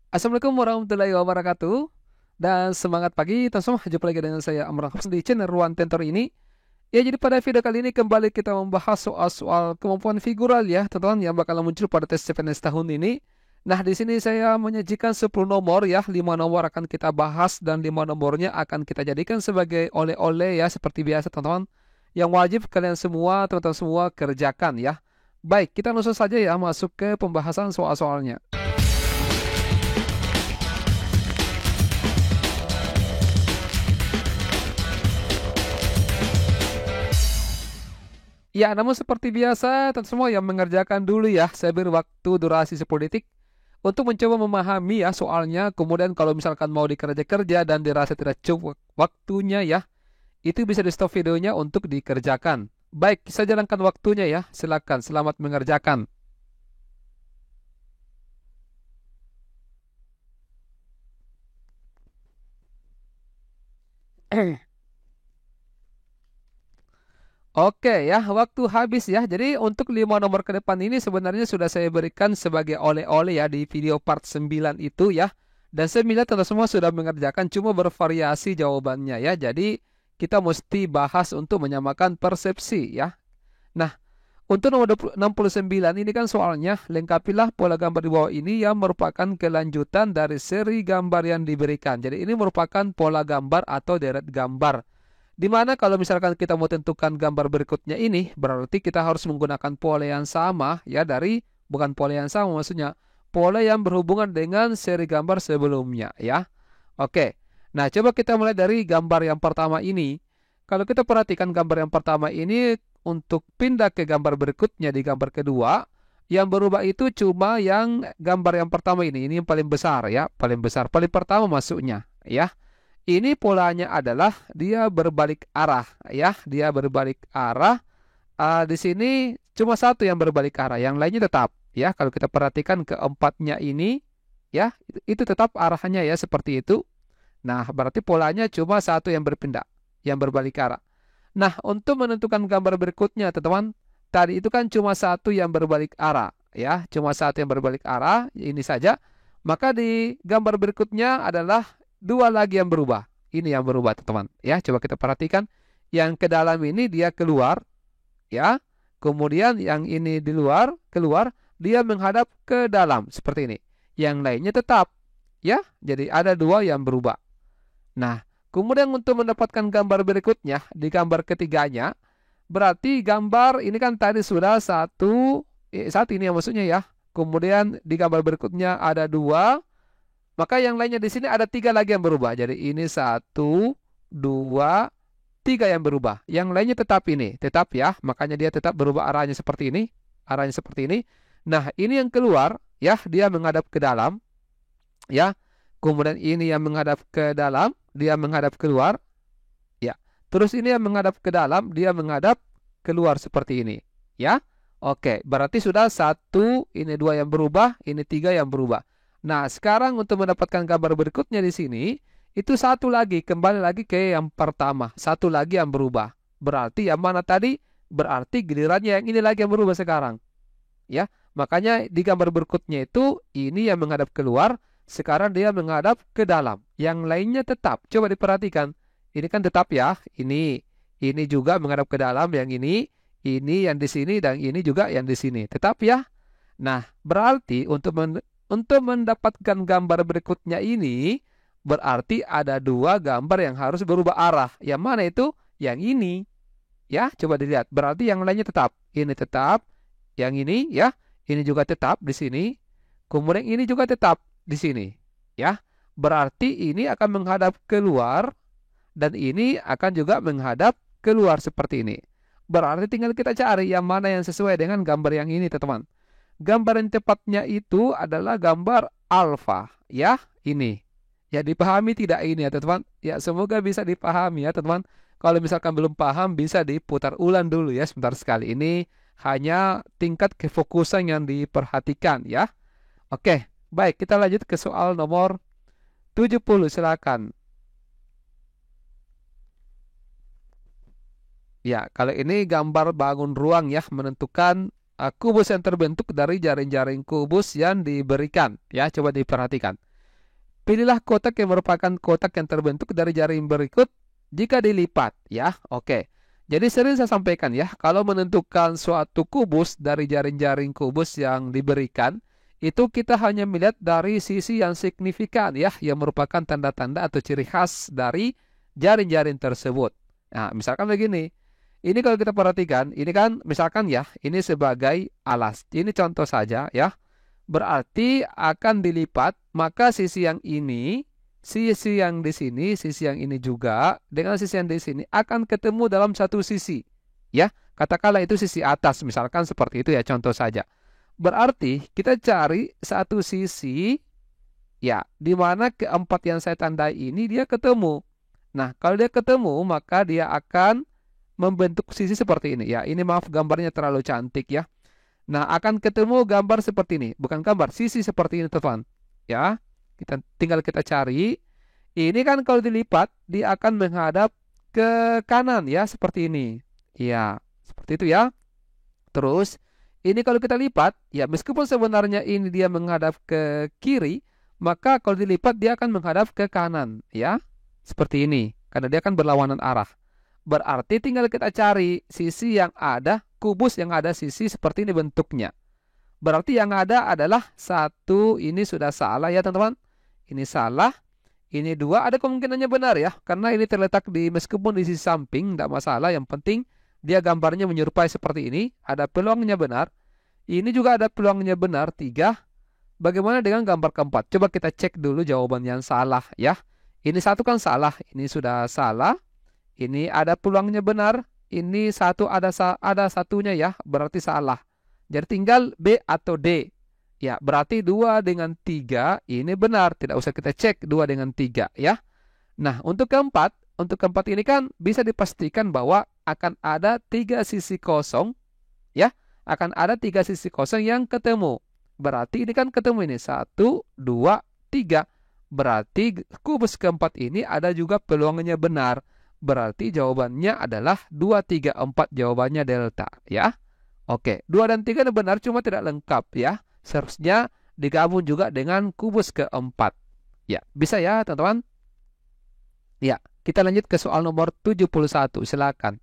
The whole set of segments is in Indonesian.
Assalamualaikum warahmatullahi wabarakatuh. Dan semangat pagi, teman semua. Jumpa lagi dengan saya Amran Husn di channel Ruang Tentor ini. Ya, jadi pada video kali ini kembali kita membahas soal-soal kemampuan figural ya, teman-teman, yang bakal muncul pada tes CPNS tahun ini. Nah, di sini saya menyajikan 10 nomor ya, 5 nomor akan kita bahas dan 5 nomornya akan kita jadikan sebagai oleh-oleh ya, seperti biasa teman-teman. Yang wajib kalian semua, teman-teman semua kerjakan ya. Baik, kita langsung saja ya masuk ke pembahasan soal-soalnya. Ya, namun seperti biasa, tentu semua yang mengerjakan dulu ya. Saya beri waktu durasi 10 detik untuk mencoba memahami ya soalnya. Kemudian kalau misalkan mau dikerja-kerja dan dirasa tidak cukup waktunya ya, itu bisa di stop videonya untuk dikerjakan. Baik, saya jalankan waktunya ya. Silakan, selamat mengerjakan. Oke ya, waktu habis ya. Jadi untuk 5 nomor ke depan ini sebenarnya sudah saya berikan sebagai oleh-oleh ya di video part 9 itu ya. Dan saya melihat teman semua sudah mengerjakan, cuma bervariasi jawabannya ya. Jadi kita mesti bahas untuk menyamakan persepsi ya. Nah, untuk nomor 69 ini kan soalnya lengkapilah pola gambar di bawah ini yang merupakan kelanjutan dari seri gambar yang diberikan. Jadi ini merupakan pola gambar atau deret gambar. Dimana kalau misalkan kita mau tentukan gambar berikutnya ini, berarti kita harus menggunakan pola yang sama ya bukan pola yang sama maksudnya, pola yang berhubungan dengan seri gambar sebelumnya ya. Oke, nah coba kita mulai dari gambar yang pertama ini. Kalau kita perhatikan gambar yang pertama ini, untuk pindah ke gambar berikutnya di gambar kedua, yang berubah itu cuma yang gambar yang pertama ini yang paling besar ya, paling besar, paling pertama masuknya ya. Ini polanya adalah dia berbalik arah ya, dia berbalik arah. Di sini cuma satu yang berbalik arah, yang lainnya tetap ya. Kalau kita perhatikan keempatnya ini ya, itu tetap arahannya ya seperti itu. Nah, berarti polanya cuma satu yang berpindah, yang berbalik arah. Nah, untuk menentukan gambar berikutnya, teman-teman, tadi itu kan cuma satu yang berbalik arah ya, cuma satu yang berbalik arah, ini saja. Maka di gambar berikutnya adalah dua lagi yang berubah. Ini yang berubah, teman-teman. Ya, coba kita perhatikan. Yang ke dalam ini dia keluar, ya. Kemudian yang ini di luar, keluar, dia menghadap ke dalam seperti ini. Yang lainnya tetap, ya. Jadi ada dua yang berubah. Nah, kemudian untuk mendapatkan gambar berikutnya di gambar ketiganya, berarti gambar ini kan tadi sudah satu ini yang maksudnya ya. Kemudian di gambar berikutnya ada dua, maka yang lainnya di sini ada tiga lagi yang berubah. Jadi ini satu, dua, tiga yang berubah. Yang lainnya tetap ini, tetap ya. Makanya dia tetap berubah arahnya seperti ini, arahnya seperti ini. Nah, ini yang keluar ya, dia menghadap ke dalam ya. Kemudian ini yang menghadap ke dalam, dia menghadap keluar ya. Terus ini yang menghadap ke dalam, dia menghadap keluar seperti ini ya. Oke, berarti sudah satu, ini dua yang berubah, ini tiga yang berubah. Nah, sekarang untuk mendapatkan gambar berikutnya di sini, itu satu lagi, kembali lagi ke yang pertama. Satu lagi yang berubah. Berarti yang mana tadi? Berarti gilirannya yang ini lagi yang berubah sekarang. Ya, makanya di gambar berikutnya itu, ini yang menghadap keluar, sekarang dia menghadap ke dalam. Yang lainnya tetap. Coba diperhatikan. Ini kan tetap ya, ini juga menghadap ke dalam, yang ini yang di sini, dan ini juga yang di sini. Tetap ya. Nah, berarti untuk mendapatkan gambar berikutnya ini, berarti ada dua gambar yang harus berubah arah. Yang mana itu? Yang ini. Ya, coba dilihat. Berarti yang lainnya tetap. Ini tetap. Yang ini ya. Ini juga tetap di sini. Kemudian ini juga tetap di sini. Ya. Berarti ini akan menghadap keluar. Dan ini akan juga menghadap keluar seperti ini. Berarti tinggal kita cari yang mana yang sesuai dengan gambar yang ini, teman-teman. Gambar yang tepatnya itu adalah gambar alfa. Ya, ini. Ya, dipahami tidak ini ya, teman-teman? Ya, semoga bisa dipahami ya, teman-teman. Kalau misalkan belum paham, bisa diputar ulang dulu ya, sebentar sekali. Ini hanya tingkat kefokusan yang diperhatikan ya. Oke, baik. Kita lanjut ke soal nomor 70. Silakan. Ya, kalau ini gambar bangun ruang ya, menentukan kubus yang terbentuk dari jaring-jaring kubus yang diberikan. Ya, coba diperhatikan. pilihlah kotak yang merupakan kotak yang terbentuk dari jaring berikut jika dilipat ya. Oke. Jadi sering saya sampaikan ya, kalau menentukan suatu kubus dari jaring-jaring kubus yang diberikan, itu kita hanya melihat dari sisi yang signifikan ya, yang merupakan tanda-tanda atau ciri khas dari jaring-jaring tersebut. Nah, misalkan begini. Ini kalau kita perhatikan, ini kan misalkan ya, ini sebagai alas. Ini contoh saja ya. Berarti akan dilipat, maka sisi yang ini, sisi yang di sini, sisi yang ini juga dengan sisi yang di sini akan ketemu dalam satu sisi. Ya, katakanlah itu sisi atas, misalkan seperti itu ya, contoh saja. Berarti kita cari satu sisi ya, di mana keempat yang saya tandai ini dia ketemu. Nah, kalau dia ketemu, maka dia akan membentuk sisi seperti ini ya. Ini maaf gambarnya terlalu cantik ya. Nah, akan ketemu gambar seperti ini. Bukan gambar, sisi seperti ini teman. Ya, tinggal kita cari. Ini kan kalau dilipat, dia akan menghadap ke kanan ya, seperti ini. Ya, seperti itu ya. Terus, ini kalau kita lipat, ya meskipun sebenarnya ini dia menghadap ke kiri, maka kalau dilipat dia akan menghadap ke kanan. Ya, seperti ini. Karena dia akan berlawanan arah. Berarti tinggal kita cari sisi yang ada, kubus yang ada sisi seperti ini bentuknya. Berarti yang ada adalah satu, ini sudah salah ya teman-teman. Ini salah, ini dua, ada kemungkinannya benar ya. Karena ini terletak di, meskipun di sisi samping, tidak masalah. Yang penting dia gambarnya menyerupai seperti ini. Ada peluangnya benar. Ini juga ada peluangnya benar, 3. Bagaimana dengan gambar keempat? Coba kita cek dulu jawaban yang salah ya. Ini satu kan salah, ini sudah salah. Ini ada peluangnya benar. Ini satu ada satunya ya. Berarti salah. Jadi tinggal B atau D. Ya, berarti 2 dengan 3 ini benar. Tidak usah kita cek 2 dengan 3 ya. Nah, untuk keempat ini kan bisa dipastikan bahwa akan ada 3 sisi kosong ya. Akan ada 3 sisi kosong yang ketemu. Berarti ini kan ketemu ini 1, 2, 3. Berarti kubus keempat ini ada juga peluangnya benar. Berarti jawabannya adalah 2, 3, 4. Jawabannya delta ya. Oke, 2 dan 3 benar cuma tidak lengkap ya. Seharusnya digabung juga dengan kubus keempat. Ya, bisa ya teman-teman? Ya, kita lanjut ke soal nomor 71. Silakan.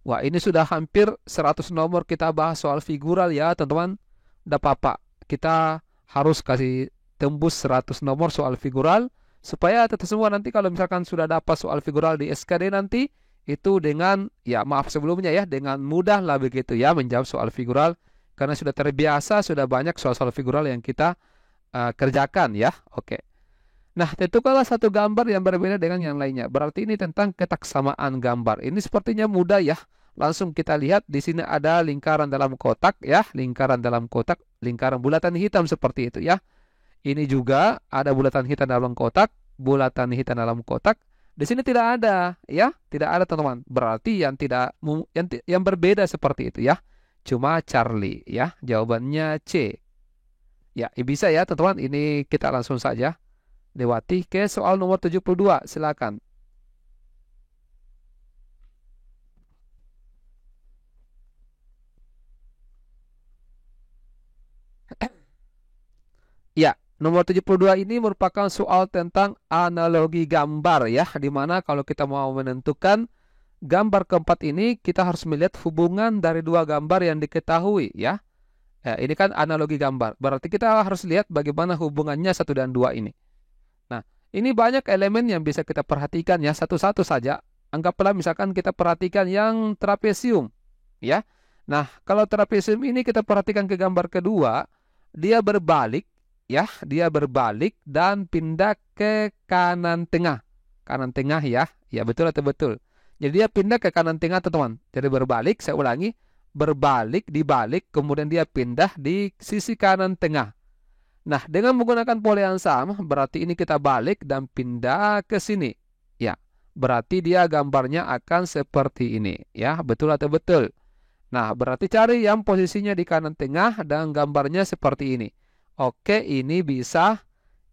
Wah, ini sudah hampir 100 nomor kita bahas soal figural ya teman-teman. Tidak apa-apa. Kita harus kasih tembus 100 nomor soal figural. Supaya tetap semua nanti kalau misalkan sudah dapat soal figural di SKD nanti, itu dengan, ya maaf sebelumnya ya, dengan mudah lah begitu ya menjawab soal figural. Karena sudah terbiasa, sudah banyak soal-soal figural yang kita kerjakan ya. Oke. Nah, tentukanlah satu gambar yang berbeda dengan yang lainnya. Berarti ini tentang ketaksamaan gambar. Ini sepertinya mudah ya. Langsung kita lihat di sini ada lingkaran dalam kotak ya. Lingkaran dalam kotak, lingkaran bulatan hitam seperti itu ya. Ini juga ada bulatan hitam dalam kotak, bulatan hitam dalam kotak. Di sini tidak ada, ya, tidak ada teman-teman. Berarti yang tidak yang berbeda seperti itu ya. Cuma Charlie, ya. Jawabannya C. Ya, bisa ya teman-teman. Ini kita langsung saja lewati ke soal nomor 72. Silakan. Ya. Nomor 72 ini merupakan soal tentang analogi gambar ya. Dimana kalau kita mau menentukan gambar keempat ini, kita harus melihat hubungan dari 2 gambar yang diketahui ya. Ini kan analogi gambar. Berarti kita harus lihat bagaimana hubungannya 1 dan 2 ini. Nah, ini banyak elemen yang bisa kita perhatikan ya. Satu-satu saja. Anggaplah misalkan kita perhatikan yang trapesium ya. Nah, kalau trapesium ini kita perhatikan ke gambar kedua, dia berbalik. Ya, dia berbalik dan pindah ke kanan tengah. Kanan tengah ya. Ya, betul atau betul. Jadi dia pindah ke kanan tengah teman-teman. Jadi berbalik, saya ulangi. Berbalik, dibalik, kemudian dia pindah di sisi kanan tengah. Nah, dengan menggunakan pola yang sama, berarti ini kita balik dan pindah ke sini. Ya, berarti dia gambarnya akan seperti ini. Ya, betul atau betul. Nah, berarti cari yang posisinya di kanan tengah dan gambarnya seperti ini. Oke, ini bisa,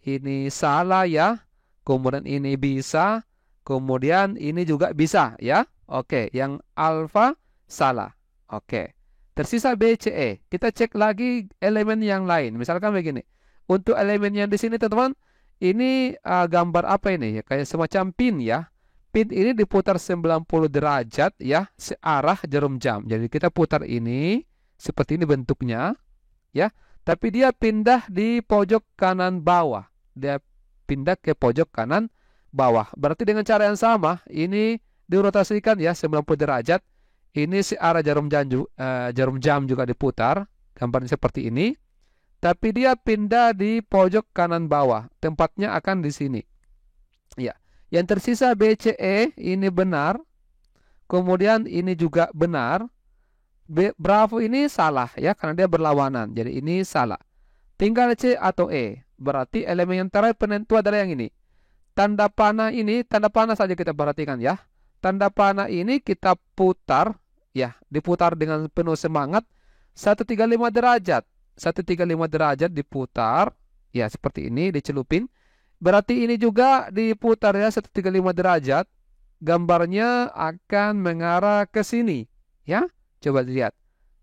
ini salah ya, kemudian ini bisa, kemudian ini juga bisa ya. Oke, yang alfa salah. Oke, tersisa B, C, E. Kita cek lagi elemen yang lain. Misalkan begini, untuk elemen yang di sini teman-teman, ini gambar apa ini ya? Kayak semacam pin ya. Pin ini diputar 90 derajat ya, searah jarum jam. Jadi kita putar ini seperti ini bentuknya ya. Tapi dia pindah di pojok kanan bawah. Dia pindah ke pojok kanan bawah. Berarti dengan cara yang sama, ini dirotasikan ya 90 derajat. Ini searah jarum jam juga diputar. Gambarnya seperti ini. Tapi dia pindah di pojok kanan bawah. Tempatnya akan di sini. Ya. Yang tersisa BCE ini benar. Kemudian ini juga benar. Bravo ini salah ya karena dia berlawanan. Jadi ini salah. Tinggal C atau E. Berarti elemen yang terakhir penentu adalah yang ini. Tanda panah ini, tanda panah saja kita perhatikan ya. Tanda panah ini kita putar ya, diputar dengan penuh semangat 135 derajat. 135 derajat diputar ya seperti ini dicelupin. Berarti ini juga diputar ya 135 derajat. Gambarnya akan mengarah ke sini. Ya, coba dilihat.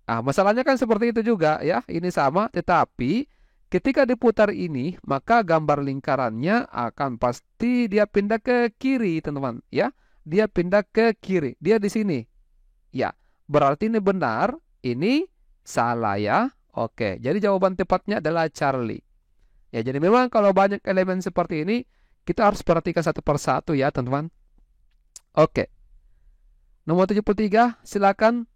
Nah, masalahnya kan seperti itu juga ya. Ini sama, tetapi ketika diputar ini, maka gambar lingkarannya akan pasti dia pindah ke kiri, teman-teman. Ya, dia pindah ke kiri. Dia di sini. Ya, berarti ini benar. Ini salah ya. Oke, jadi jawaban tepatnya adalah Charlie. Ya, jadi memang kalau banyak elemen seperti ini, kita harus perhatikan satu persatu ya, teman-teman. Oke. Nomor 73, silakan.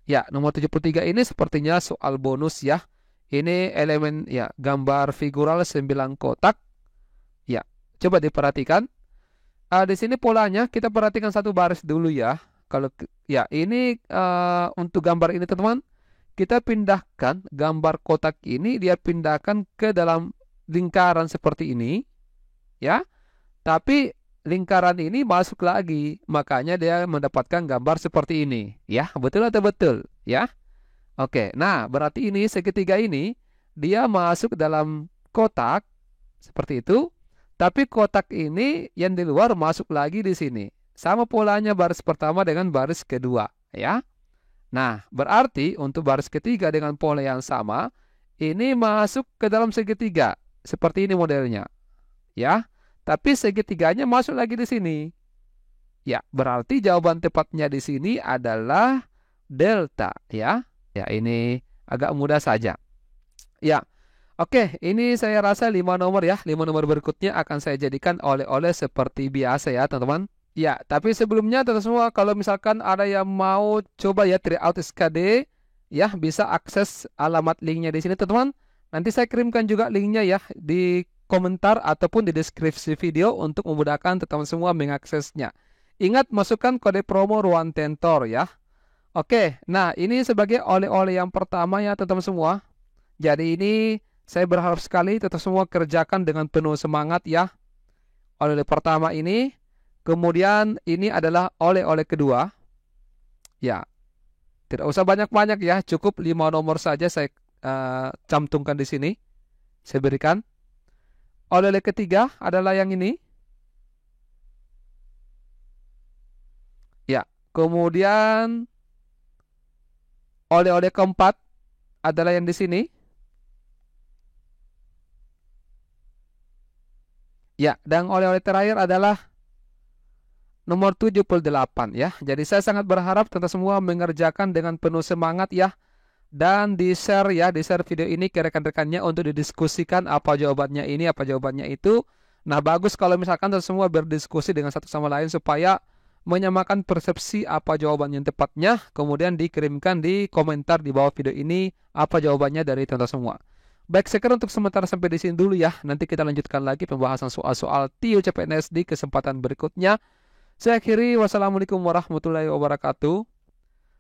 Ya, nomor 73 ini sepertinya soal bonus ya. Ini elemen ya, gambar figural 9 kotak. Ya, coba diperhatikan. Di sini polanya kita perhatikan satu baris dulu ya. Kalau ya, ini untuk gambar ini, teman-teman. Kita pindahkan gambar kotak ini, dia pindahkan ke dalam lingkaran seperti ini ya, tapi lingkaran ini masuk lagi, makanya dia mendapatkan gambar seperti ini ya. Betul atau betul ya? Oke, nah berarti ini segitiga ini dia masuk dalam kotak seperti itu, tapi kotak ini yang di luar masuk lagi di sini. Sama polanya baris pertama dengan baris kedua ya. Nah, berarti untuk baris ketiga dengan pola yang sama, ini masuk ke dalam segitiga. Seperti ini modelnya. Ya, tapi segitiganya masuk lagi di sini. Ya, berarti jawaban tepatnya di sini adalah delta. Ya, ya ini agak mudah saja. Ya, oke, ini saya rasa 5 nomor ya. 5 nomor berikutnya akan saya jadikan oleh-oleh seperti biasa ya, teman-teman. Ya, tapi sebelumnya teman semua, kalau misalkan ada yang mau coba ya tryout SKD, ya bisa akses alamat linknya di sini teman-teman. Nanti saya kirimkan juga linknya ya di komentar ataupun di deskripsi video untuk memudahkan teman-teman semua mengaksesnya. Ingat masukkan kode promo Ruan Tentor ya. Oke, nah ini sebagai oleh-oleh yang pertama ya teman-teman semua. Jadi ini saya berharap sekali teman-teman semua kerjakan dengan penuh semangat ya. Oleh-oleh pertama ini. Kemudian ini adalah oleh-oleh kedua. Ya, tidak usah banyak-banyak ya. Cukup 5 nomor saja saya cantumkan di sini. Saya berikan. Oleh-oleh ketiga adalah yang ini. Ya, kemudian oleh-oleh keempat adalah yang di sini. Ya, dan oleh-oleh terakhir adalah nomor 78 ya. Jadi saya sangat berharap teman-teman semua mengerjakan dengan penuh semangat ya. Dan di-share ya, di-share video ini ke rekan-rekannya untuk didiskusikan apa jawabannya ini, apa jawabannya itu. Nah, bagus kalau misalkan teman semua berdiskusi dengan satu sama lain supaya menyamakan persepsi apa jawaban yang tepatnya. Kemudian dikirimkan di komentar di bawah video ini apa jawabannya dari teman-teman semua. Baik, sekarang untuk sementara sampai di sini dulu ya. Nanti kita lanjutkan lagi pembahasan soal-soal TIO CPNS di kesempatan berikutnya. Saya akhiri, wassalamualaikum warahmatullahi wabarakatuh,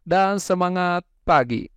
dan semangat pagi.